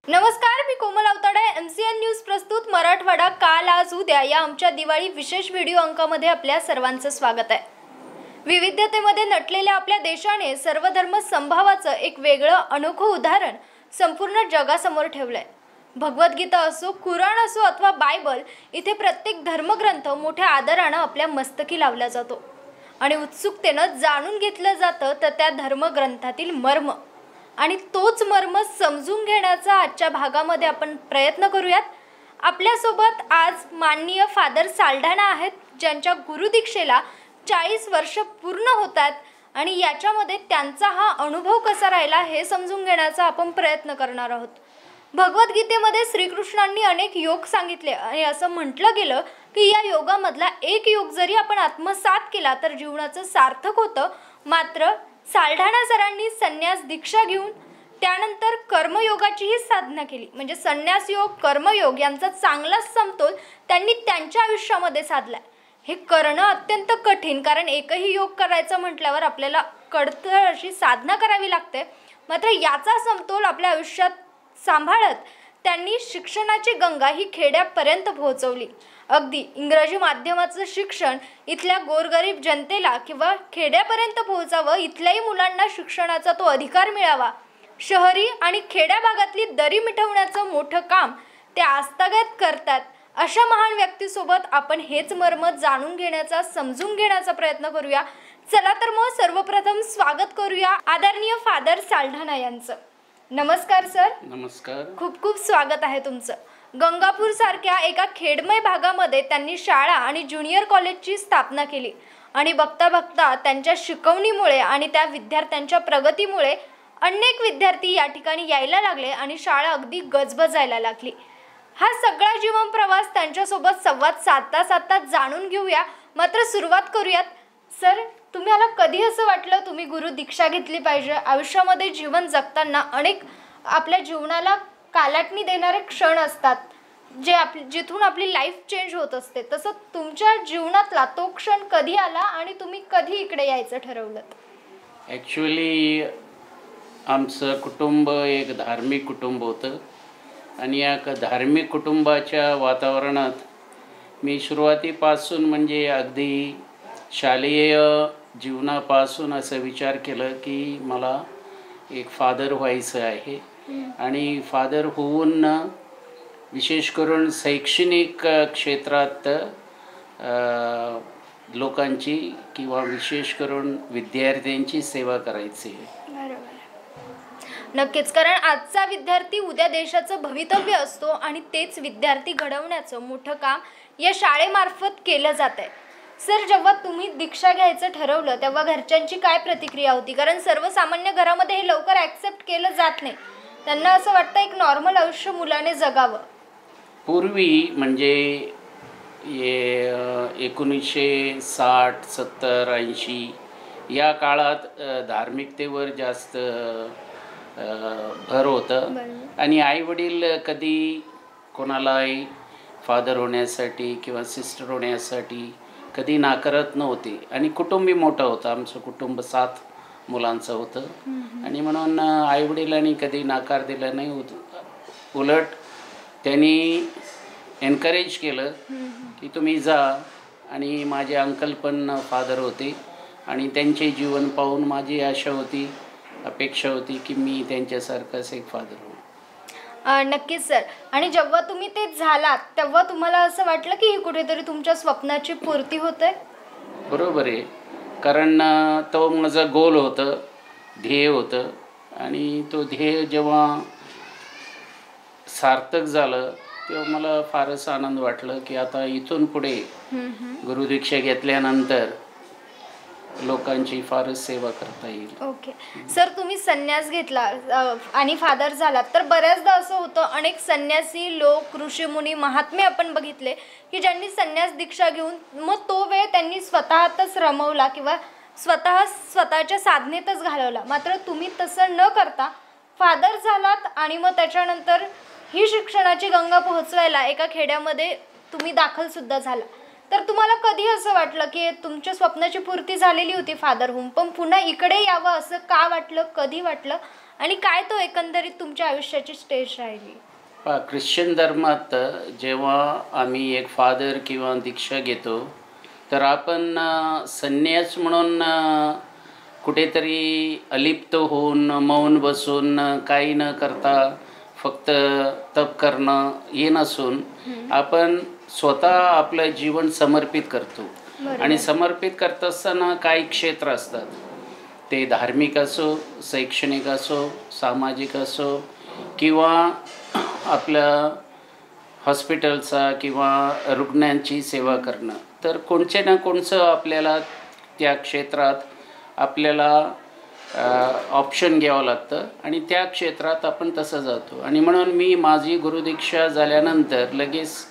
नमस्कार, मी कोमल Awtade. MCN news प्रस्तुत मराठवाडा काल आज उद्या या आमच्या दिवाळी विशेष व्हिडिओ अंकामध्ये आपल्या सर्वांचं स्वागत आहे. विविधतेमध्ये नटलेल्या आपल्या देशाने सर्व धर्म समभावाचं एक वेगळं अनोखं उदाहरण संपूर्ण जगासमोर ठेवलंय. भगवद्गीता असो, कुराण असो अथवा बायबल, इथे प्रत्येक धर्मग्रंथ मोठ्या आदरानं आपल्या मस्तकी लावला जातो आणि उत्सुकतेनं जाणून घेतलं जातं तर त्या धर्मग्रंथातील मर्म. आणि तोच मर्म समजून घेण्याचा आजच्या भागामध्ये आपण प्रयत्न करूयात. आपल्यासोबत आज माननीय फादर साल्ढाणा आहेत, ज्यांच्या गुरुदीक्षेला 40 वर्ष पूर्ण होतात आणि याच्यामध्ये त्यांचा हा अनुभव कसा राहिला हे समजून घेण्याचा आपण प्रयत्न करणार आहोत. भगवद्गीतेमध्ये श्रीकृष्णांनी अनेक योग सांगितले आणि असं म्हटलं गेलं की या योगामधला एक योग जरी आपण आत्मसात केला तर जीवनाचं सार्थक होतं. मात्र साल्ढाणा सरांनी संन्यास दीक्षा घेऊन त्यानंतर कर्मयोगाचीही साधना केली. म्हणजे संन्यास योग, कर्मयोग यांचा चांगला समतोल त्यांनी त्यांच्या आयुष्यामध्ये साधलाय. हे करणं अत्यंत कठीण, कारण एकही योग करायचं म्हटल्यावर आपल्याला कडथळ अशी साधना करावी लागते. मात्र याचा समतोल आपल्या आयुष्यात सांभाळत त्यांनी शिक्षणाची गंगा ही खेड्यापर्यंत पोहोचवली. अगदी इंग्रजी माध्यमाचं शिक्षण इथल्या गोरगरीब जनतेला किंवा खेड्यापर्यंत पोहोचावं, इथल्याही मुलांना शिक्षणाचा तो अधिकार मिळावा, शहरी आणि खेड्या भागातली दरी मिटवण्याचं मोठं काम ते आजतागायत करतात. अशा महान व्यक्तीसोबत आपण हेच मर्म जाणून घेण्याचा, समजून घेण्याचा प्रयत्न करूया. चला तर मग सर्वप्रथम स्वागत करूया आदरणीय फादर साल्ढाणा यांचं. नमस्कार सर. नमस्कार. खूप खूप स्वागत आहे तुमचं. गंगापूर सारख्या एका खेडमय भागामध्ये त्यांनी शाळा आणि ज्युनियर कॉलेजची स्थापना केली आणि बघता बघता त्यांच्या शिकवणीमुळे आणि त्या विद्यार्थ्यांच्या प्रगतीमुळे अनेक विद्यार्थी या ठिकाणी यायला लागले आणि शाळा अगदी गजबजायला लागली. हा सगळा जीवन प्रवास त्यांच्यासोबत संवाद साधता साधता जाणून घेऊया. मात्र सुरुवात करूयात. सर, तुम्हाला कधी असं वाटलं तुम्ही गुरु दीक्षा घेतली पाहिजे? आयुष्यामध्ये जीवन जगताना अनेक आपल्या जीवनाला कालाटणी देणारे क्षण असतात जिथून आपली लाईफ चेंज होत असते. तसं तुमच्या जीवनातला तो क्षण कधी आला आणि तुम्ही कधी इकडे यायचं ठरवलं? ॲक्च्युली आमचं कुटुंब एक धार्मिक कुटुंब होतं आणि या धार्मिक कुटुंबाच्या वातावरणात मी सुरुवातीपासून म्हणजे अगदी शालेय जीवनापासून असं विचार केलं की मला एक फादर व्हायचं आहे आणि फादर होऊन विशेष करून शैक्षणिक क्षेत्रात लोकांची किंवा विशेष करून विद्यार्थ्यांची सेवा करायची आहे. नक्कीच, कारण आजचा विद्यार्थी उद्या देशाचं भवितव्य असतो आणि तेच विद्यार्थी घडवण्याचं मोठं काम या शाळेमार्फत केलं जात आहे. सर, जेव्हा तुम्ही दीक्षा घ्यायचं ठरवलं तेव्हा घरच्यांची काय प्रतिक्रिया होती? कारण सर्वसामान्य घरामध्ये हे लवकर ॲक्सेप्ट केलं जात नाही. त्यांना असं वाटतं एक नॉर्मल आयुष्य मुलाने जगावं. पूर्वी म्हणजे 1960, 70, 80 या काळात धार्मिकतेवर जास्त भर होतं आणि आईवडील कधी कोणालाही फादर होण्यासाठी किंवा सिस्टर होण्यासाठी कधी नाकारत नव्हते आणि कुटुंबही मोठं होतं. आमचं कुटुंब 7 मुलांचं होतं आणि म्हणून आईवडिलांनी कधी नकार दिला नाही. उलट त्यांनी एनकरेज केलं की तुम्ही जा. आणि माझे अंकल पण फादर होते आणि त्यांचे जीवन पाहून माझी आशा होती, अपेक्षा होती की मी त्यांच्यासारखाच एक फादर होऊ. नक्कीच सर. आणि जेव्हा तुम्ही ते झालात तेव्हा तुम्हाला असं वाटलं की कुठेतरी तुमच्या स्वप्नाची पूर्ती होते? बरोबर आहे, कारण तो माझं गोल होतं, ध्येय होतं आणि तो ध्येय जेव्हा सार्थक झालं तेव्हा मला फारच आनंद वाटलं की आता इथून पुढे गुरुदीक्षा घेतल्यानंतर लोकांची फारच सेवा करता येईल. ओके सर, तुम्ही संन्यास घेतला आणि फादर झालात तर बऱ्याचदा असं होतं, अनेक संन्यासी लोक, ऋषीमुनी, महात्मे आपण बघितले की ज्यांनी संन्यास दीक्षा घेऊन मग तो वेळ त्यांनी स्वतःतच रमवला किंवा स्वतःच्या साधनेतच घालवला. मात्र तुम्ही तसं न करता फादर झालात आणि मग त्याच्यानंतर ही शिक्षणाची गंगा पोहोचवायला एका खेड्यामध्ये तुम्ही दाखलसुद्धा झाला. तर तुम्हाला कधी असं वाटलं की तुमच्या स्वप्नाची पूर्ती झालेली होती फादर होऊन, पण पुन्हा इकडे यावं असं का वाटलं, कधी वाटलं आणि काय तो एकंदरीत तुमच्या आयुष्याची स्टेज राहिली? ख्रिश्चन धर्मात जेव्हा आम्ही एक फादर किंवा दीक्षा घेतो तर आपण संन्यास म्हणून कुठेतरी अलिप्त होऊन मौन बसून काही न करता फक्त तप करणं हे नसून आपण स्वतः आपलं जीवन समर्पित करतो. आणि समर्पित करत असताना काही क्षेत्र असतात, ते धार्मिक असो, शैक्षणिक असो, सामाजिक असो किंवा आपल्या हॉस्पिटलचा किंवा रुग्णांची सेवा करणं. तर कोणचे ना कोणचं आपल्याला त्या क्षेत्रात आपल्याला ऑप्शन घ्यावं लागतं आणि त्या क्षेत्रात आपण तसं जातो. आणि म्हणून मी माझी गुरुदीक्षा झाल्यानंतर लगेच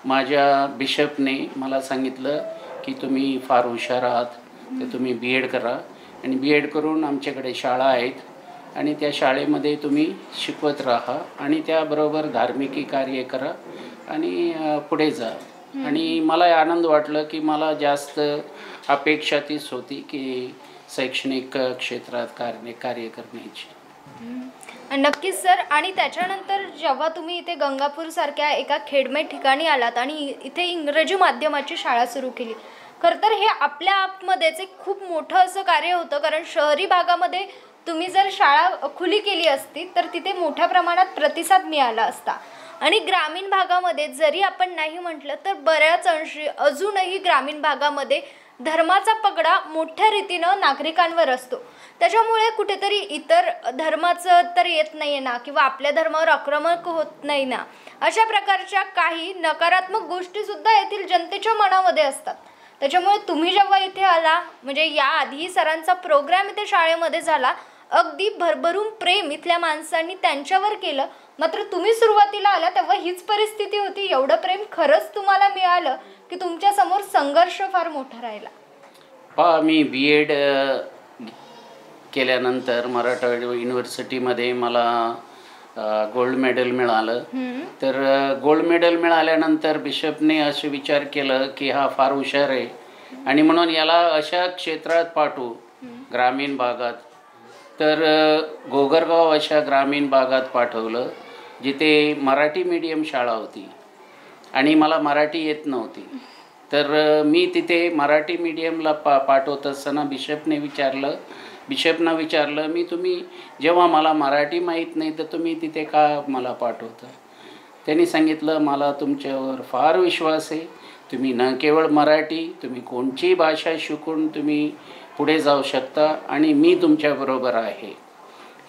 माझ्या बिशपने मला सांगितलं की तुम्ही फार हुशार आहात, तर तुम्ही BEd करा आणि BEd करून आमच्याकडे शाळा आहेत आणि त्या शाळेमध्ये तुम्ही शिकवत राहा आणि त्याबरोबर धार्मिकी कार्य करा आणि पुढे जा. आणि मला आनंद वाटलं की मला जास्त अपेक्षा तीच होती की शैक्षणिक क्षेत्रात कार्य करण्याची. नक्कीच सर. आणि त्याच्यानंतर जेव्हा तुम्ही इथे गंगापूरसारख्या एका खेडमेट ठिकाणी आलात आणि इथे इंग्रजी माध्यमाची शाळा सुरू केली, खरं तर हे आपल्या आपमध्येच एक खूप मोठं असं कार्य होतं. कारण शहरी भागामध्ये तुम्ही जर शाळा खुली केली असती तर तिथे मोठ्या प्रमाणात प्रतिसाद मिळाला असता. आणि ग्रामीण भागामध्ये जरी आपण नाही म्हटलं तर बऱ्याच अंशी अजूनही ग्रामीण भागामध्ये धर्माचा पगडा मोठ्या रीतीनं नागरिकांवर असतो. त्याच्यामुळे कुठेतरी इतर धर्माचं तर येत नाही आहे ना, किंवा आपल्या धर्मावर आक्रमक होत नाही ना, अशा प्रकारच्या काही नकारात्मक गोष्टीसुद्धा येथील जनतेच्या मनामध्ये असतात. त्याच्यामुळे तुम्ही जेव्हा इथे आला, म्हणजे याआधी सरांचा प्रोग्राम इथे शाळेमध्ये झाला, अगदी भरभरून प्रेम इथल्या माणसांनी त्यांच्यावर केलं. मात्र तुम्ही सुरुवातीला आला तेव्हा हीच परिस्थिती होती. एवढं प्रेम खरंच तुम्हाला मिळालं की तुमच्यासमोर संघर्ष फार मोठा राहिला? मी BEd केल्यानंतर मराठवाडा युनिव्हर्सिटीमध्ये मला गोल्ड मेडल मिळालं. तर गोल्ड मेडल मिळाल्यानंतर बिशपने असे विचार केलं की हा फार हुशार आहे आणि म्हणून याला अशा क्षेत्रात पाठवू ग्रामीण भागात. तर गोगरगाव अशा ग्रामीण भागात पाठवलं जिथे मराठी मीडियम शाळा होती आणि मला मराठी येत नव्हती. तर मी तिथे मराठी मीडियमला पाठवत असताना बिशपनं विचारलं मी तुम्ही जेव्हा मला मराठी माहीत नाही तर तुम्ही तिथे का मला पाठवता? त्यांनी सांगितलं मला तुमच्यावर फार विश्वास आहे. तुम्ही न केवळ मराठी, तुम्ही कोणतीही भाषा शिकून तुम्ही पुढे जाऊ शकता आणि मी तुमच्याबरोबर आहे.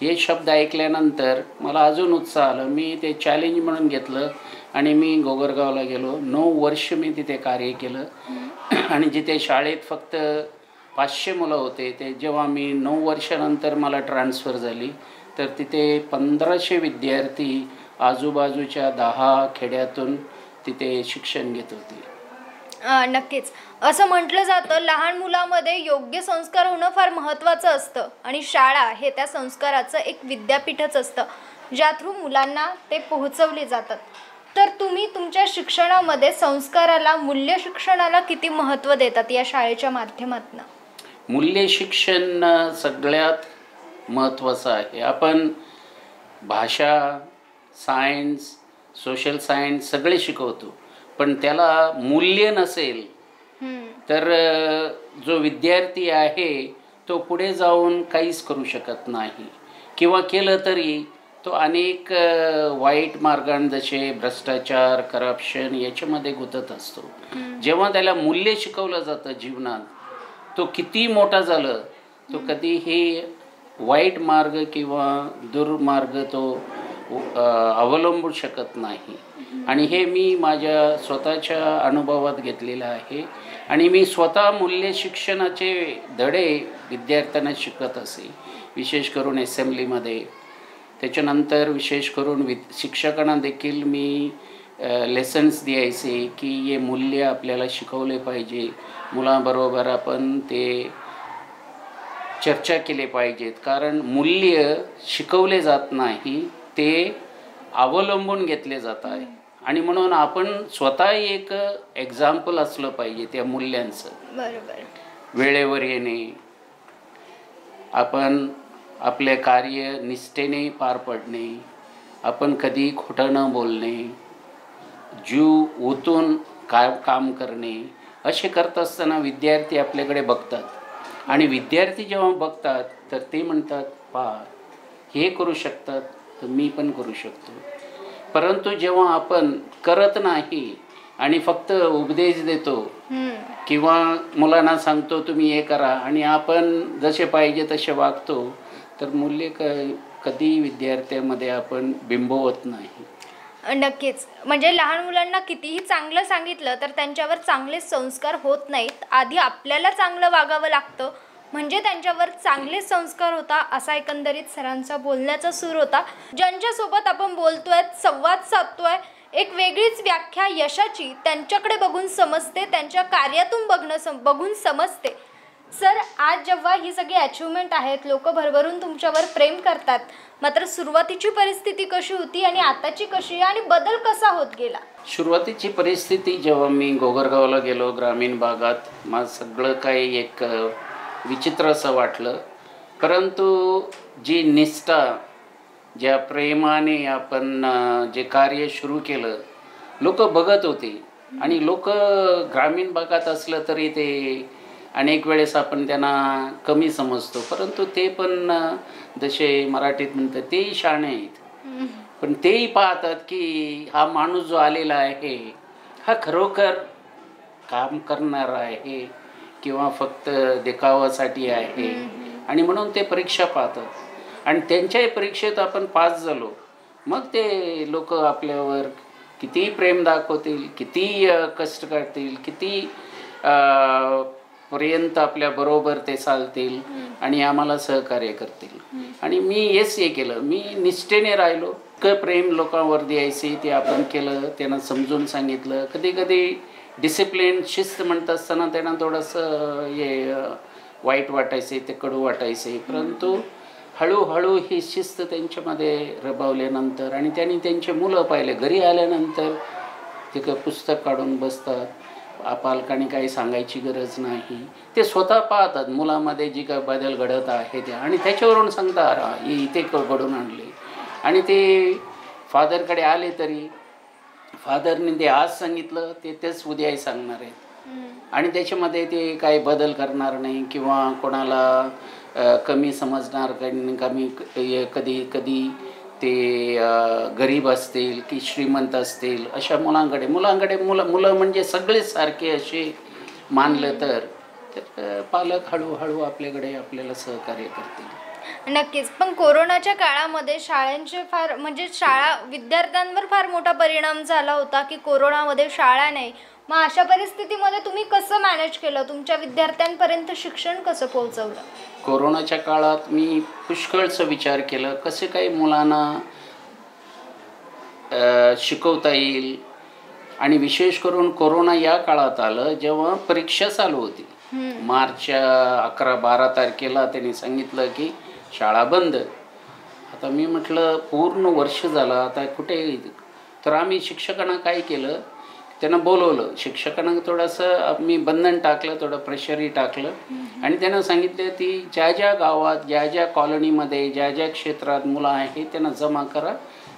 हे शब्द ऐकल्यानंतर मला अजून उत्साह आला. मी ते चॅलेंज म्हणून घेतलं आणि मी गोगरगावला गेलो. 9 वर्ष मी तिथे कार्य केलं आणि जिथे शाळेत फक्त 500 मुलं होते, ते जेव्हा मी 9 वर्षानंतर मला ट्रान्सफर झाली तर तिथे 1500 विद्यार्थी आजूबाजूच्या 10 खेड्यातून तिथे शिक्षण घेत होते. नक्कीच. असं म्हटलं जातं लहान मुलामध्ये योग्य संस्कार होणं फार महत्त्वाचं असतं आणि शाळा हे त्या संस्काराचं एक विद्यापीठच असतं ज्या थ्रू मुलांना ते पोहोचवले जातात. तर तुम्ही तुमच्या शिक्षणामध्ये संस्काराला, मूल्य शिक्षणाला किती महत्त्व देतात या शाळेच्या माध्यमातून? मूल्य शिक्षण सगळ्यात महत्त्वाचं आहे. आपण भाषा, सायन्स, सोशल सायन्स सगळे शिकवतो, पण त्याला मूल्य नसेल तर जो विद्यार्थी आहे तो पुढे जाऊन काहीच करू शकत नाही किंवा केलं तरी तो अनेक वाईट मार्गांनी जसे भ्रष्टाचार, करप्शन याच्यामध्ये गुंतत असतो. जेव्हा त्याला मूल्य शिकवलं जातं जीवनात, तो किती मोठा झालं तो कधीही वाईट मार्ग किंवा दुर्मार्ग तो अवलंबू शकत नाही. आणि हे मी माझ्या स्वतःच्या अनुभवात घेतलेलं आहे आणि मी स्वतः मूल्य शिक्षणाचे धडे विद्यार्थ्यांना शिकत असे, विशेष करून असेंब्लीमध्ये. त्याच्यानंतर विशेष करून शिक्षकांना देखील मी लेसन्स द्यायचे की हे मूल्य आपल्याला शिकवले पाहिजे. मुलांबरोबर आपण ते चर्चा केले पाहिजेत, कारण मूल्य शिकवले जात नाही, ते अवलंबून घेतले जात आहे. आणि म्हणून आपण स्वतः एक एक्झाम्पल असलं पाहिजे त्या मूल्यांचं. बरोबर. वेळेवर येणे, आपण आपले कार्य निष्ठेने पार पडणे, आपण कधी खोटं न बोलणे, जीव ओतून काम करणे, असे करत असताना विद्यार्थी आपल्याकडे बघतात आणि विद्यार्थी जेव्हा बघतात तर ते म्हणतात, पहा हे करू शकतात तर मी पण करू शकतो. परंतु जेव्हा आपण करत नाही आणि फक्त उपदेश देतो किंवा मुलांना सांगतो तुम्ही हे करा आणि आपण जसे पाहिजे तसे वागतो, तर मूल्य कधी विद्यार्थ्यांमध्ये आपण बिंबवत नाही. नक्कीच. म्हणजे लहान मुलांना कितीही चांगलं सांगितलं तर त्यांच्यावर चांगले संस्कार होत नाहीत. आधी आपल्याला चांगलं वागावं लागतं म्हणजे त्यांच्यावर चांगले संस्कार होता, असा एकंदरीत सरांचा बोलण्याचा सूर होता. ज्यांच्यासोबत आपण बोलतोय, संवाद साधतोय, एक वेगळीच व्याख्या यशाची त्यांच्याकडे बघून समजते, त्यांच्या कार्यातून बघून समजते. सर, आज जेव्हा ही सगळी अचिव्हमेंट आहेत, लोक भरभरून तुमच्यावर प्रेम करतात, मात्र सुरुवातीची परिस्थिती कशी होती आणि आताची कशी आहे आणि बदल कसा होत गेला? सुरुवातीची परिस्थिती जेव्हा मी गोगरगावला गेलो, ग्रामीण भागात, मला सगळं काही एक विचित्र असं वाटलं. परंतु जी निष्ठा, ज्या प्रेमाने आपण जे कार्य सुरू केलं, लोक बघत होते. आणि लोक ग्रामीण भागात असलं तरी ते अनेक वेळेस आपण त्यांना कमी समजतो, परंतु ते पण जसे मराठीत म्हणतात तेही शहाणे आहेत. पण तेही पाहतात की हा माणूस जो आलेला आहे हा खरोखर काम करणारा आहे किंवा फक्त देखावासाठी आहे, आणि म्हणून ते परीक्षा पाहतात आणि त्यांच्याही परीक्षेत आपण पास झालो, मग ते लोक आपल्यावर किती प्रेम दाखवतील, किती कष्ट करतील, किती पर्यंत आपल्याबरोबर ते चालतील आणि आम्हाला सहकार्य करतील. आणि मी हेच हे केलं, मी निष्ठेने राहिलो. प्रेम लोकांवर द्यायचे ते आपण केलं, त्यांना समजून सांगितलं. कधी कधी डिसिप्लिन, शिस्त म्हणत असताना त्यांना थोडंसं हे वाईट वाटायचे, ते कडू वाटायचे, परंतु हळूहळू ही शिस्त त्यांच्यामध्ये रबावल्यानंतर आणि त्यांनी त्यांचे मुलं पाहिले, घरी आल्यानंतर ते पुस्तक काढून बसतात, पालकांनी काही सांगायची गरज नाही, ते स्वतः पाहतात मुलामध्ये जी काय बदल घडत आहे ते, आणि त्याच्यावरून सांगतात हे इथे घडून आणले. आणि ते फादरकडे आले तरी फादरने ते आज सांगितलं ते तेच उद्याही सांगणार आहेत आणि त्याच्यामध्ये ते काही बदल करणार नाही किंवा कोणाला कमी समजणार, कधी कधी ते गरीब असतील की श्रीमंत असतील अशा मुलं मुलं म्हणजे सगळेच सारखे असे मानलं तर पालक हळूहळू आपल्याला सहकार्य करतील. नक्कीच. पण कोरोनाच्या काळामध्ये शाळांचे शाळा विद्यार्थ्यांवर फार मोठा परिणाम झाला होता की कोरोनामध्ये शाळा नाही. मग अशा परिस्थितीमध्ये तुम्ही कसं मॅनेज केलं, तुमच्या विद्यार्थ्यांपर्यंत शिक्षण कसं पोहोचवलं? कोरोनाच्या काळात मी पुष्कळचा विचार केला, कसे काही मुलांना शिकवता येईल. आणि विशेष करून कोरोना या काळात आलं जेव्हा परीक्षा चालू होती. मार्च 11-12 तारखेला त्यांनी सांगितलं की शाळा बंद. आता मी म्हटलं पूर्ण वर्ष झालं आता कुठे, तर आम्ही शिक्षकांना काय केलं, त्यांना बोलवलं. शिक्षकांना थोडंसं मी बंधन टाकलं, थोडं प्रेशरही टाकलं आणि त्यांना सांगितलं की ज्या ज्या गावात, ज्या ज्या कॉलनीमध्ये, ज्या ज्या क्षेत्रात मुलं आहेत त्यांना जमा करा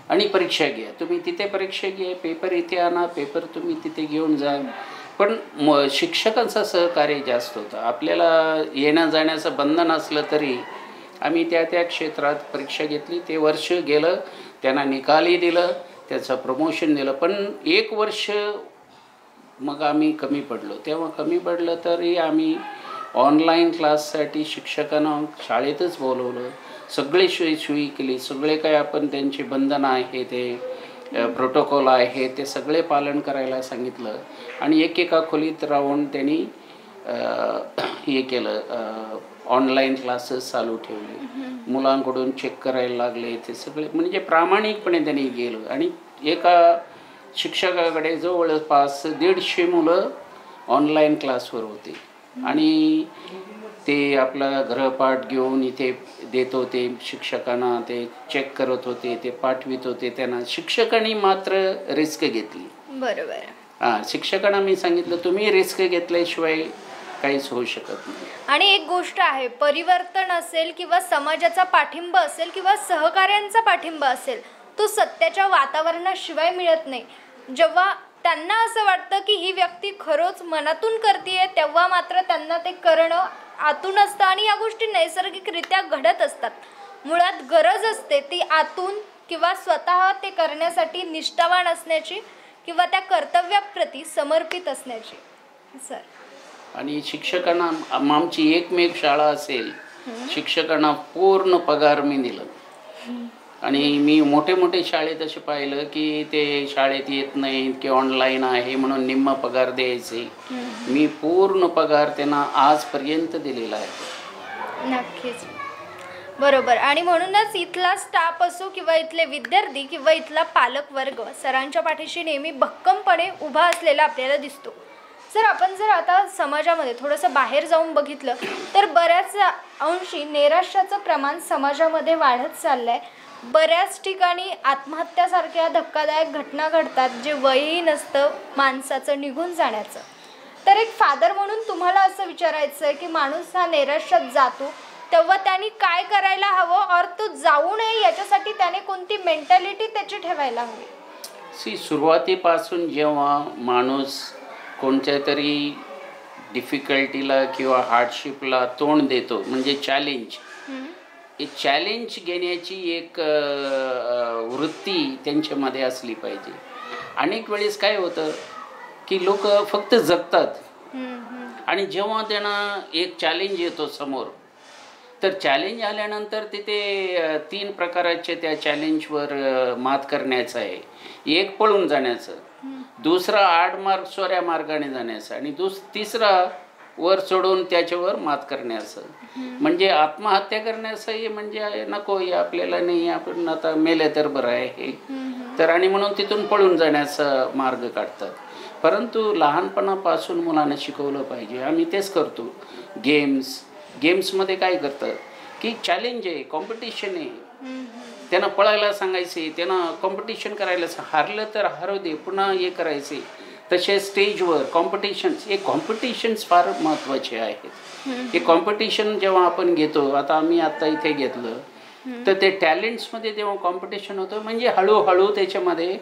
आणि परीक्षा घ्या. तुम्ही तिथे परीक्षा घ्या, पेपर इथे आणा, पेपर तुम्ही तिथे घेऊन जा. पण शिक्षकांचं सहकार्य जास्त होतं. आपल्याला येण्या जाण्याचं बंधन असलं तरी आम्ही त्या क्षेत्रात परीक्षा घेतली. ते वर्ष गेलं, त्यांना निकालही दिलं, त्याचं प्रमोशन दिलं. पण 1 वर्ष मग आम्ही कमी पडलो. तेव्हा कमी पडलं तरी आम्ही ऑनलाईन क्लाससाठी शिक्षकांना शाळेतच बोलवलं, सगळे सोयी केली, सगळे काय आपण त्यांचे बंधनं आहे ते प्रोटोकॉल आहे ते सगळे पालन करायला सांगितलं आणि एकेका खोलीत राहून त्यांनी हे केलं, ऑनलाईन क्लासेस चालू ठेवले, मुलांकडून चेक करायला लागले, ते सगळे म्हणजे प्रामाणिकपणे त्यांनी गेलं. आणि एका शिक्षकाकडे जवळपास 150 मुलं ऑनलाईन क्लासवर होते आणि ते आपला गृहपाठ घेऊन इथे देत होते शिक्षकांना, ते चेक करत होते, ते पाठवित होते त्यांना. शिक्षकांनी मात्र रिस्क घेतली. बरोबर. शिक्षकांना मी सांगितलं तुम्ही रिस्क घेतल्याशिवाय काहीच होऊ शकत नाही. आणि एक गोष्ट आहे, परिवर्तन असेल किंवा समाजाचा पाठिंबा असेल किंवा सहकार्यांचा पाठिंबा असेल, तो सत्याच्या वातावरणाशिवाय मिळत नाही. जेव्हा त्यांना असं वाटतं की ही व्यक्ती खरोच मनातून करते, तेव्हा मात्र त्यांना ते करणं आतून असतं आणि या गोष्टी नैसर्गिकरित्या घडत असतात. मुळात गरज असते ती आतून किंवा स्वतः ते करण्यासाठी निष्ठावान असण्याची किंवा त्या कर्तव्याप्रती समर्पित असण्याची. सर, आणि शिक्षकांना आमची एकमेव शाळा असेल, शिक्षकांना पूर्ण पगार मी दिला. आणि मी मोठे मोठे शाळेत असे पाहिलं की ते शाळेत येत नाहीत की ऑनलाईन आहे म्हणून निम्मा पगार द्यायचे. मी पूर्ण पगार त्यांना आजपर्यंत दिलेला आहे. नक्कीच, बरोबर. आणि म्हणूनच इथला स्टाफ असो किंवा इथले विद्यार्थी किंवा इथला पालक वर्ग सरांच्या पाठीशी नेहमी भक्कमपणे उभा असलेला आपल्याला दिसतो. सर, आपण जर आता समाजामध्ये थोडंसं बाहेर जाऊन बघितलं तर बऱ्याच अंशी नैराश्याचं प्रमाण समाजामध्ये वाढत चाललं आहे. बऱ्याच ठिकाणी आत्महत्यासारख्या धक्कादायक घटना घडतात, जे वयही नसतं माणसाचं निघून जाण्याचं. तर एक फादर म्हणून तुम्हाला असं विचारायचं आहे की माणूस हा नैराश्यात जातो तेव्हा त्यांनी काय करायला हवं, और तो जाऊ नये याच्यासाठी त्याने कोणती मेंटॅलिटी त्याची ठेवायला हवी? सुरुवातीपासून जेव्हा माणूस कोणत्या तरी डिफिकल्टीला किंवा हार्डशिपला तोंड देतो, म्हणजे चॅलेंज घेण्याची एक वृत्ती त्यांच्यामध्ये असली पाहिजे. अनेक वेळेस काय होतं की लोक फक्त जगतात आणि जेव्हा त्यांना एक चॅलेंज येतो समोर, तर चॅलेंज आल्यानंतर तिथे 3 प्रकाराचे त्या चॅलेंजवर मात करण्याचं आहे. एक पळून जाण्याचं, दुसरा आडमार्ग सोऱ्या मार्गाने जाण्याचं आणि तिसरा वर चढून त्याच्यावर मात करण्याचं. म्हणजे आत्महत्या करण्याचं म्हणजे नको, आपल्याला नाही, आपण आता मेले तर बरं आहे तर, आणि म्हणून तिथून पळून जाण्याचा मार्ग काढतात. परंतु लहानपणापासून मुलांना शिकवलं पाहिजे. आम्ही तेच करतो. गेम्समध्ये काय करतात की चॅलेंज आहे, कॉम्पिटिशन आहे, त्यांना पळायला सांगायचे, त्यांना कॉम्पिटिशन करायला हारलं तर हरव दे, पुन्हा हे करायचे. तसे स्टेजवर कॉम्पिटिशन्स फार महत्त्वाचे आहेत. हे कॉम्पिटिशन जेव्हा आपण घेतो, आता इथे घेतलं तर ते टॅलेंट्समध्ये जेव्हा कॉम्पिटिशन होतं, म्हणजे हळूहळू त्याच्यामध्ये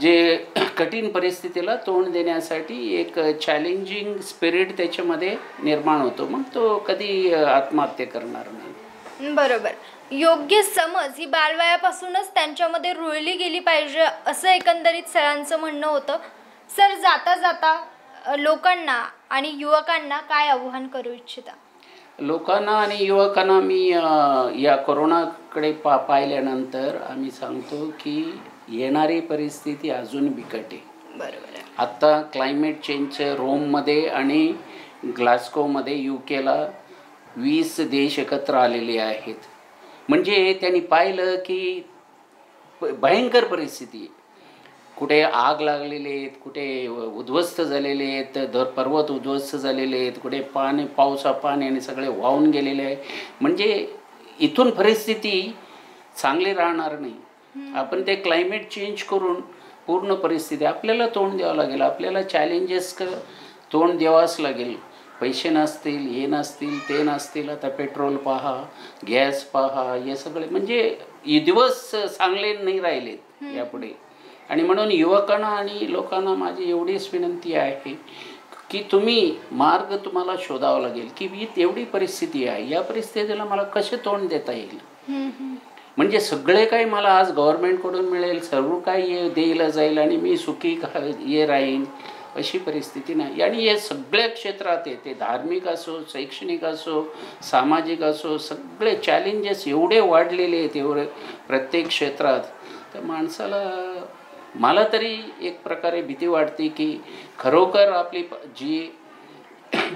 जे कठीण परिस्थितीला तोंड देण्यासाठी एक चॅलेंजिंग स्पिरिट त्याच्यामध्ये निर्माण होतो. मग तो कधी आत्महत्या करणार नाही. बरोबर. योग्य समज ही बालवयापासूनच त्यांच्यामध्ये रुळली गेली पाहिजे, असं एकंदरीत सरांचं म्हणणं होतं. सर, जाता जाता लोकांना आणि युवकांना काय आव्हान करू इच्छिता? लोकांना आणि युवकांना मी या कोरोनाकडे पाहिल्यानंतर आम्ही सांगतो की येणारी परिस्थिती अजून बिकट आहे. बरोबर आहे. आत्ता क्लायमेट चेंजचं रोममध्ये आणि ग्लास्कोमध्ये UKला 20 देश एकत्र आलेले आहेत. म्हणजे त्यांनी पाहिलं की भयंकर परिस्थिती आहे. कुठे आग लागलेले आहेत, कुठे उद्ध्वस्त झालेले आहेत, पर्वत उद्ध्वस्त झालेले आहेत, कुठे पाण्याने सगळे वाहून गेलेले आहे. म्हणजे इथून परिस्थिती चांगली राहणार नाही. आपण ते क्लायमेट चेंज करून पूर्ण परिस्थिती आपल्याला तोंड द्यावं लागेल. आपल्याला चॅलेंजेस तोंड द्यावाच लागेल. पैसे नसतील, हे नसतील, ते नसतील, आता पेट्रोल पहा, गॅस पहा, हे सगळे म्हणजे दिवस चांगले नाही राहिलेत यापुढे. आणि म्हणून युवकांना आणि लोकांना माझी एवढीच विनंती आहे की तुम्हाला शोधावं लागेल की एवढी परिस्थिती आहे, या परिस्थितीला मला कसे तोंड देता येईल. म्हणजे सगळे काही मला आज गव्हर्नमेंटकडून मिळेल, सर्व काही देईला जाईल आणि मी सुखी राहीन, अशी परिस्थिती नाही. आणि हे सगळ्या क्षेत्रात आहे, ते धार्मिक असो, शैक्षणिक असो, सामाजिक असो, सगळे चॅलेंजेस एवढे वाढलेले आहेत एवढे प्रत्येक क्षेत्रात. तर मला तरी एक प्रकारे भीती वाटते की खरोखर आपली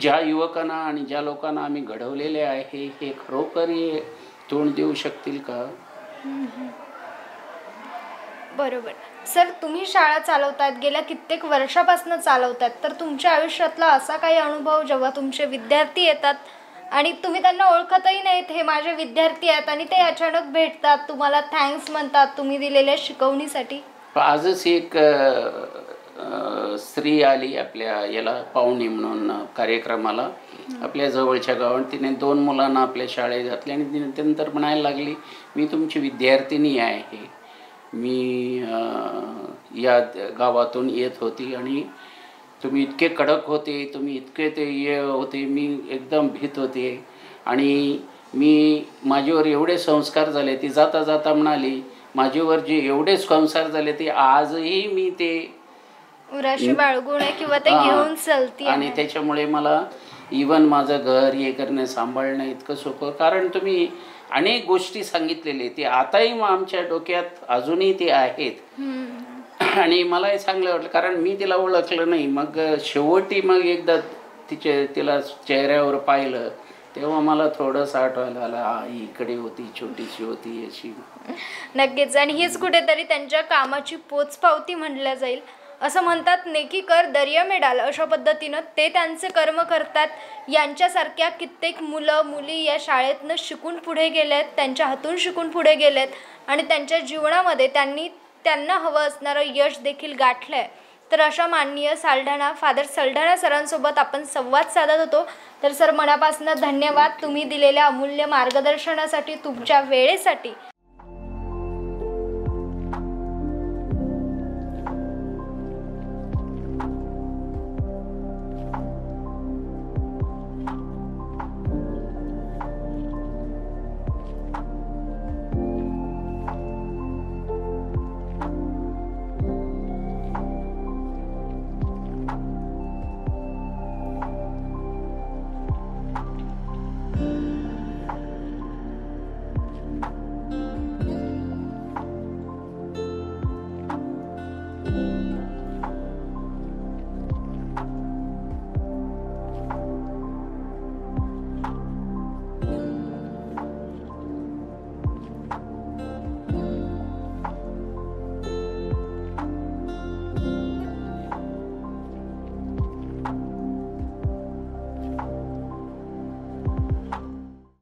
ज्या युवकांना आणि ज्या लोकांना आम्ही घडवलेले आहे हे खरोखर हे तोंड देऊ शकतील का? बरोबर. सर, तुम्ही शाळा चालवतात, गेल्या कित्येक वर्षापासून चालवतात, तर तुमच्या आयुष्यातला असा काही अनुभव जेव्हा तुमचे विद्यार्थी येतात आणि तुम्ही त्यांना ओळखतही नाहीत, हे माझे विद्यार्थी आहेत, आणि ते अचानक भेटतात, तुम्हाला थँक्स म्हणतात तुम्ही दिलेल्या शिकवणीसाठी? आजच एक स्त्री आली आपल्या याला पाहुणी म्हणून कार्यक्रमाला आपल्या जवळच्या गावात. तिने 2 मुलांना आपल्या शाळेत घातले आणि तिने नंतर म्हणायला लागली, मी तुमची विद्यार्थिनी आहे, मी या गावातून येत होती आणि तुम्ही इतके कडक होते, तुम्ही इतके ते ये होते, मी एकदम भीत होते आणि माझ्यावर एवढे संस्कार झाले. ती जाता जाता म्हणाली, माझ्यावर जे एवढे संस्कार झाले ते आजही मी ते उराशी बाळगून किंवा ते घेऊन चलती आणि त्याच्यामुळे मला इवन माझं घर हे करणं सांभाळणं इतकं सोपं, कारण तुम्ही अनेक गोष्टी सांगितलेले ते आताही मग आमच्या डोक्यात अजूनही ते आहेत. आणि मलाही चांगलं वाटलं, कारण मी तिला ओळखलं नाही. मग शेवटी मग एकदा तिला चेहऱ्यावर पाहिलं तेव्हा मला थोडंसं आठवायला आलं, इकडे होती, छोटीशी होती अशी. नक्कीच. आणि हीच कुठेतरी त्यांच्या कामाची पोचपावती म्हणलं जाईल. असं म्हणतात, नेकी कर दर्या में डाल, अशा पद्धतीनं ते त्यांचे कर्म करतात. यांच्यासारख्या कित्येक मुलं मुली या शाळेतनं शिकून पुढे गेलेत, त्यांच्या हातून शिकून पुढे गेलेत आणि त्यांच्या जीवनामध्ये त्यांना हवं असणारं यश देखील गाठलं आहे. तर अशा माननीय फादर सल्ढाणा सरांसोबत आपण संवाद साधत होतो. तर सर, मनापासून धन्यवाद तुम्ही दिलेल्या अमूल्य मार्गदर्शनासाठी, तुमच्या वेळेसाठी.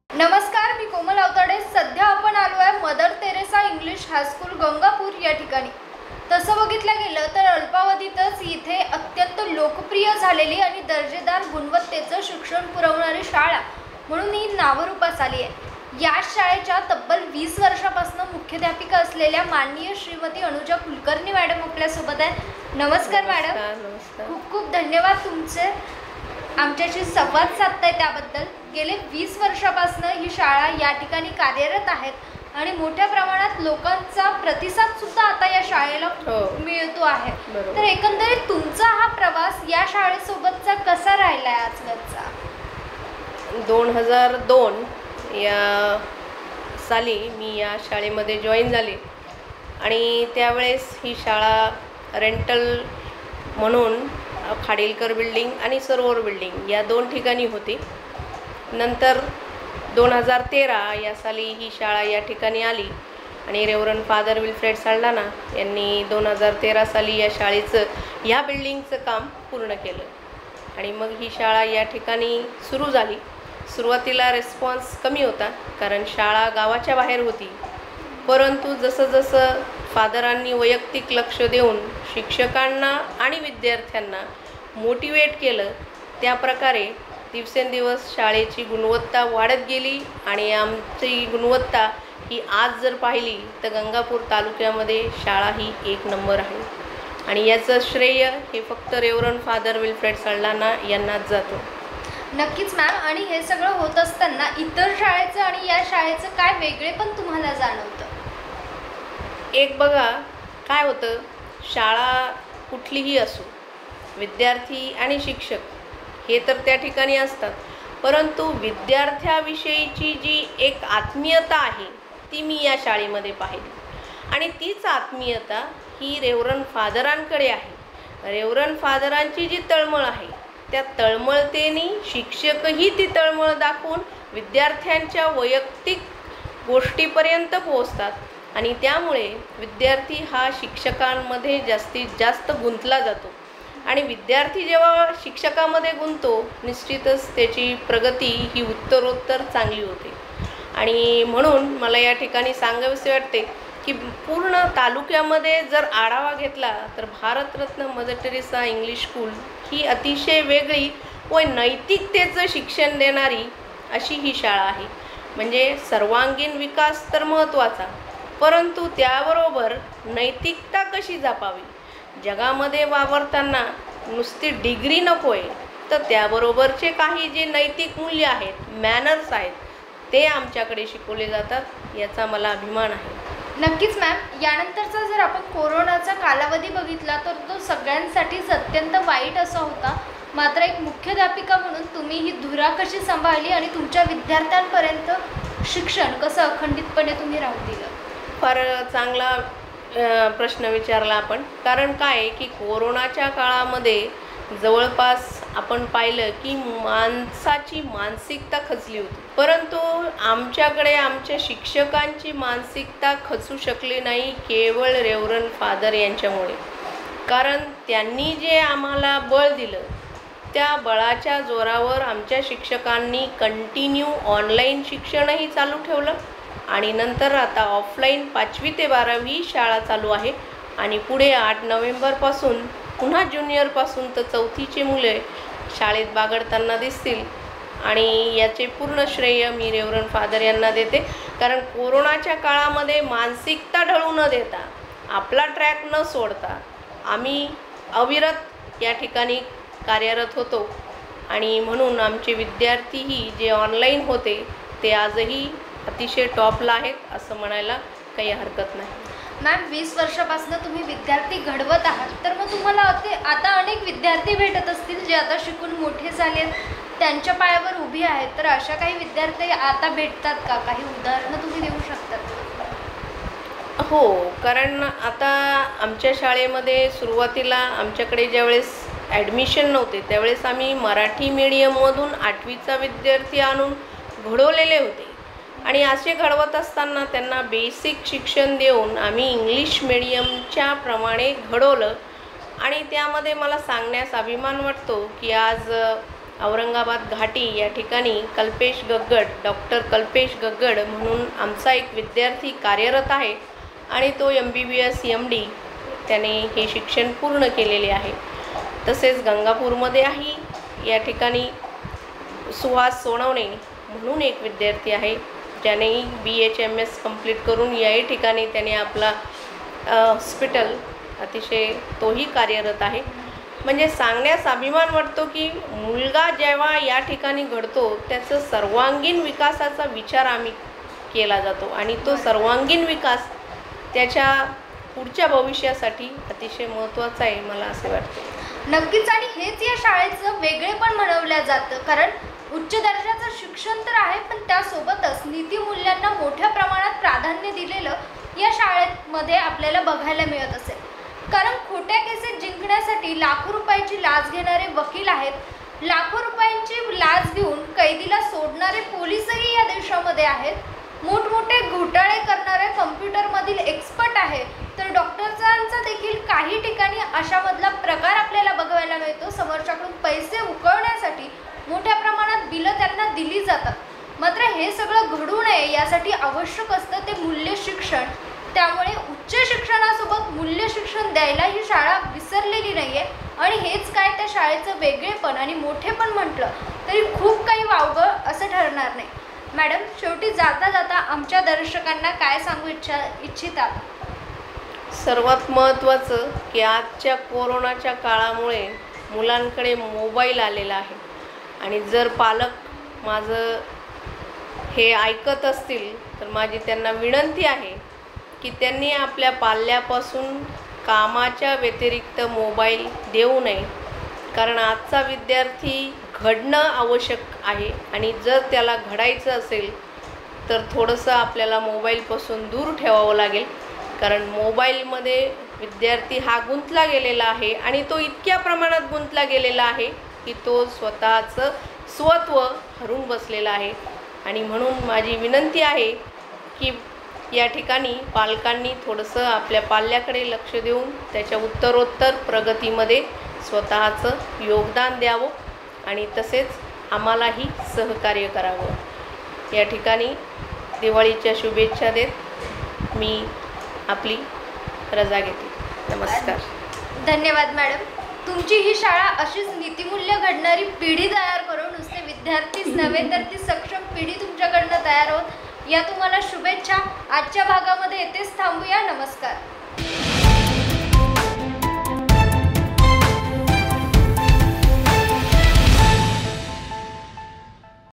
नमस्कार, मी कोमल अवताडे. सध्या आपण आलो आहे Mother Teresa English high school Gangapur या ठिकाणी. तसं बघितलं गेलं तर अल्पावधीतच इथे अत्यंत लोकप्रिय झालेली आणि दर्जेदार गुणवत्तेचं शिक्षण पुरवणारी शाळा म्हणून ही नावरूपास आली आहे. या शाळेच्या तब्बल 20 वर्षापासून मुख्याध्यापिका असलेल्या माननीय श्रीमती अनुजा कुलकर्णी मॅडम आपल्यासोबत आहे. नमस्कार मॅडम. नमस्कार. खूप खूप धन्यवाद तुमचे आमच्याशी संवाद साधताय त्याबद्दल. गेले 20 वर्षापासून ही शाळा या ठिकाणी कार्यरत आहेत आणि मोठ्या प्रमाणात लोकांचा प्रतिसाद सुद्धा आता या शाळेला मिळतो आहे. तर एकंदरीत तुमचा हा प्रवास या शाळेसोबतचा कसा राहिलाय आजकालचा? 2002 या साली मी या शाळेमध्ये जॉईन झाले आणि त्यावेळेस ही शाळा रेंटल म्हणून खाडीलकर बिल्डिंग आणि सरोवर बिल्डिंग या 2 ठिकाणी होती. नंतर 2013 या साली ही शाळा या ठिकाणी आली आणि रेव्हरंड फादर विल्फ्रेड सल्ढाणा यांनी 2013 साली या शाळेचं ह्या बिल्डिंगचं काम पूर्ण केलं आणि मग ही शाळा या ठिकाणी सुरू झाली. सुरुवातीला रिस्पॉन्स कमी होता कारण शाळा गावाच्या बाहेर होती, परंतु जसं जसं फादरांनी वैयक्तिक लक्ष देऊन शिक्षकांना आणि विद्यार्थ्यांना मोटिवेट केलं, त्या प्रकारे दिवसेंदिवस शाळेची गुणवत्ता वाढत गेली आणि आमची गुणवत्ता ही आज जर पाहिली तर गंगापूर तालुक्यामध्ये शाळा ही 1 नंबर आहे आणि याचं श्रेय हे फक्त रेव्हरंड फादर विल्फ्रेड सल्ढाणा यांनाच जातो. नक्कीच मॅम. आणि हे सगळं होत असताना इतर शाळेचं आणि या शाळेचं काय वेगळेपण तुम्हाला जाणवतं? एक बघा, काय होतं, शाळा कुठलीही असो, विद्यार्थी आणि शिक्षक हे तर त्या ठिकाणी असतात, परंतु विद्यार्थ्याविषयीची जी एक आत्मीयता आहे ती मी या शाळेमध्ये पाहिली आणि तीच आत्मीयता ही रेव्हरंड फादरांकडे आहे. रेव्हरंड फादरांची जी तळमळ आहे त्या तळमळतेने शिक्षकही ती तळमळ दाखवून विद्यार्थ्यांच्या वैयक्तिक गोष्टीपर्यंत पोहोचतात आणि त्यामुळे विद्यार्थी हा शिक्षकांमध्ये जास्तीत जास्त गुंतला जातो आणि विद्यार्थी जेव्हा शिक्षकामध्ये गुंततो निश्चितच त्याची प्रगती ही उत्तरोत्तर चांगली होते. आणि म्हणून मला या ठिकाणी सांगावेसे वाटते की पूर्ण तालुक्यामध्ये जर आढावा घेतला तर Bharat Ratna Mother Teresa English School ही अतिशय वेगळी व नैतिकतेचं शिक्षण देणारी अशी ही शाळा आहे. म्हणजे सर्वांगीण विकास तर महत्त्वाचा, परंतु त्याबरोबर नैतिकता कशी जपावी, जगामध्ये वावरताना नुसती डिग्री नको आहे, तर त्याबरोबरचे काही जे नैतिक मूल्य आहेत, मॅनर्स आहेत, ते आमच्याकडे शिकवले जातात. याचा मला अभिमान आहे. नक्कीच मॅम, यानंतरचा जर आपण कोरोनाचा कालावधी बघितला तर तो सगळ्यांसाठीच अत्यंत वाईट असा होता. मात्र एक मुख्याध्यापिका म्हणून तुम्ही ही धुरा कशी सांभाळली आणि तुमच्या विद्यार्थ्यांपर्यंत शिक्षण कसं अखंडितपणे तुम्ही राहू दिलं? फार चांगला प्रश्न विचारला आपण. कारण काय आहे की कोरोनाच्या काळामध्ये जवळपास आपण पाहिलं की माणसाची मानसिकता खचली होती, परंतु आमच्याकडे आमच्या शिक्षकांची मानसिकता खचू शकली नाही केवळ रेव्हरंड फादर यांच्यामुळे. कारण त्यांनी जे आम्हाला बळ दिलं त्या बळाच्या जोरावर आमच्या शिक्षकांनी कंटिन्यू ऑनलाईन शिक्षणही चालू ठेवलं आणि नंतर आता ऑफलाईन 5वी ते 12वी शाळा चालू आहे आणि पुढे 8 नोव्हेंबरपासून पुन्हा ज्युनियरपासून तर 4थीचे मुले शाळेत बागडताना दिसतील. आणि याचे पूर्ण श्रेय मी रेव्हरंड फादर यांना देते. कारण कोरोनाच्या काळामध्ये मानसिकता ढळू न देता, आपला ट्रॅक न सोडता आम्ही अविरत या ठिकाणी कार्यरत होतो आणि म्हणून आमचे विद्यार्थीही जे ऑनलाईन होते ते आजही अतिशय टॉपला आहेत असं म्हणायला काही हरकत नाही. मॅम, 20 वर्षापासून तुम्ही विद्यार्थी घडवत आहात, तर मग तुम्हाला आता अनेक विद्यार्थी भेटत असतील जे आता शिकून मोठे झालेत, त्यांच्या पायावर उभी आहेत, तर अशा काही विद्यार्थी आता भेटतात का? काही उदाहरणं तुम्ही देऊ शकतात? हो, कारण आता आमच्या शाळेमध्ये सुरुवातीला आमच्याकडे ज्यावेळेस ॲडमिशन नव्हते त्यावेळेस आम्ही मराठी मीडियममधून 8वीचा विद्यार्थी आणून घडवलेले होते आणि असे घडवत असताना त्यांना बेसिक शिक्षण देऊन आम्ही इंग्लिश मीडियमच्या प्रमाणे घडवलं. आणि त्यामध्ये मला सांगण्यास अभिमान वाटतो की आज औरंगाबाद घाटी या ठिकाणी कल्पेश गग्गड, डॉक्टर कल्पेश गग्गड म्हणून आमचा एक विद्यार्थी कार्यरत आहे आणि तो MBBS MD त्याने हे शिक्षण पूर्ण केलेले आहे. तसेच गंगापूरमध्येही या ठिकाणी सुहास सोनवणे म्हणून एक विद्यार्थी आहे ज्यानेही BHMS कंप्लीट करून याही ठिकाणी त्याने आपला हॉस्पिटल अतिशय तोही कार्यरत आहे. म्हणजे सांगण्यास अभिमान वाटतो की मुलगा जेव्हा या ठिकाणी घडतो त्याचं सर्वांगीण विकासाचा विचार आम्ही केला जातो आणि तो सर्वांगीण विकास त्याच्या पुढच्या भविष्यासाठी अतिशय महत्त्वाचा आहे मला असे वाटते. नक्कीच, आणि हेच या शाळेचं वेगळेपण म्हणवलं जातं. कारण उच्च दर्जाचं शिक्षण तर आहे, पण त्यासोबतच नीतिमूल्यांना मोठ्या प्रमाणात प्राधान्य दिलेलं या शाळेमध्ये आपल्याला बघायला मिळत असेल. कारण खोट्या केसेस जिंकण्यासाठी लाखो रुपयाची लाच घेणारे वकील आहेत, लाखो रुपयांची लाच घेऊन कैदीला सोडणारे पोलीसही या देशामध्ये आहेत, मोठमोठे घोटाळे करणारे कम्प्युटरमधील एक्सपर्ट आहे, तर डॉक्टरांचा देखील काही ठिकाणी अशामधला प्रकार आपल्याला बघायला मिळतो. समोरच्याकडून पैसे उकळण्यासाठी मोठ्या प्रमाणात बिलं त्यांना दिली जातात. मात्र हे सगळं घडू नये यासाठी आवश्यक असतं ते मूल्य शिक्षण. त्यामुळे उच्च शिक्षणासोबत मूल्य शिक्षण द्यायला ही शाळा विसरलेली नाही आहे. आणि हेच काय त्या शाळेचं वेगळेपण आणि मोठेपण म्हटलं तरी खूप काही वावगं असं ठरणार नाही. मॅडम, शेवटी जाता जाता आमच्या दर्शकांना काय सांगू इच्छितात? सर्वात महत्त्वाचं की आजच्या कोरोनाच्या काळामुळे मुलांकडे मोबाईल आलेला आहे आणि जर पालक माझं हे ऐकत असतील तर माझी त्यांना विनंती आहे की त्यांनी आपल्या पाल्यापासून कामाच्या व्यतिरिक्त मोबाईल देऊ नये. कारण आजचा विद्यार्थी घडणं आवश्यक आहे आणि जर त्याला घडायचं असेल तर थोडंसं आपल्याला मोबाईलपासून दूर ठेवावं लागेल. कारण मोबाईलमध्ये विद्यार्थी हा गुंतला गेलेला आहे आणि तो इतक्या प्रमाणात गुंतला गेलेला आहे की तो स्वतःचं स्वत्व हरवून बसलेला आहे. आणि म्हणून माझी विनंती आहे की या ठिकाणी पालकांनी थोडंसं आपल्या पाल्याकडे लक्ष देऊन त्याच्या उत्तरोत्तर प्रगतीमध्ये स्वतःचं योगदान द्यावं आणि तसेच आम्हालाही सहकार्य करावं. या ठिकाणी दिवाळीच्या शुभेच्छा देत मी आपली रजा घेते. नमस्कार. धन्यवाद मॅडम. तुमची ही शाळा अशीच नीतिमूल्य घडणारी पिढी तयार करून नुसते विद्यार्थीच नव्हे तर ती सक्षम पिढी तुमच्याकडनं तयार होत या तुम्हाला शुभेच्छा. आजच्या भागामध्ये येथेच थांबूया. नमस्कार.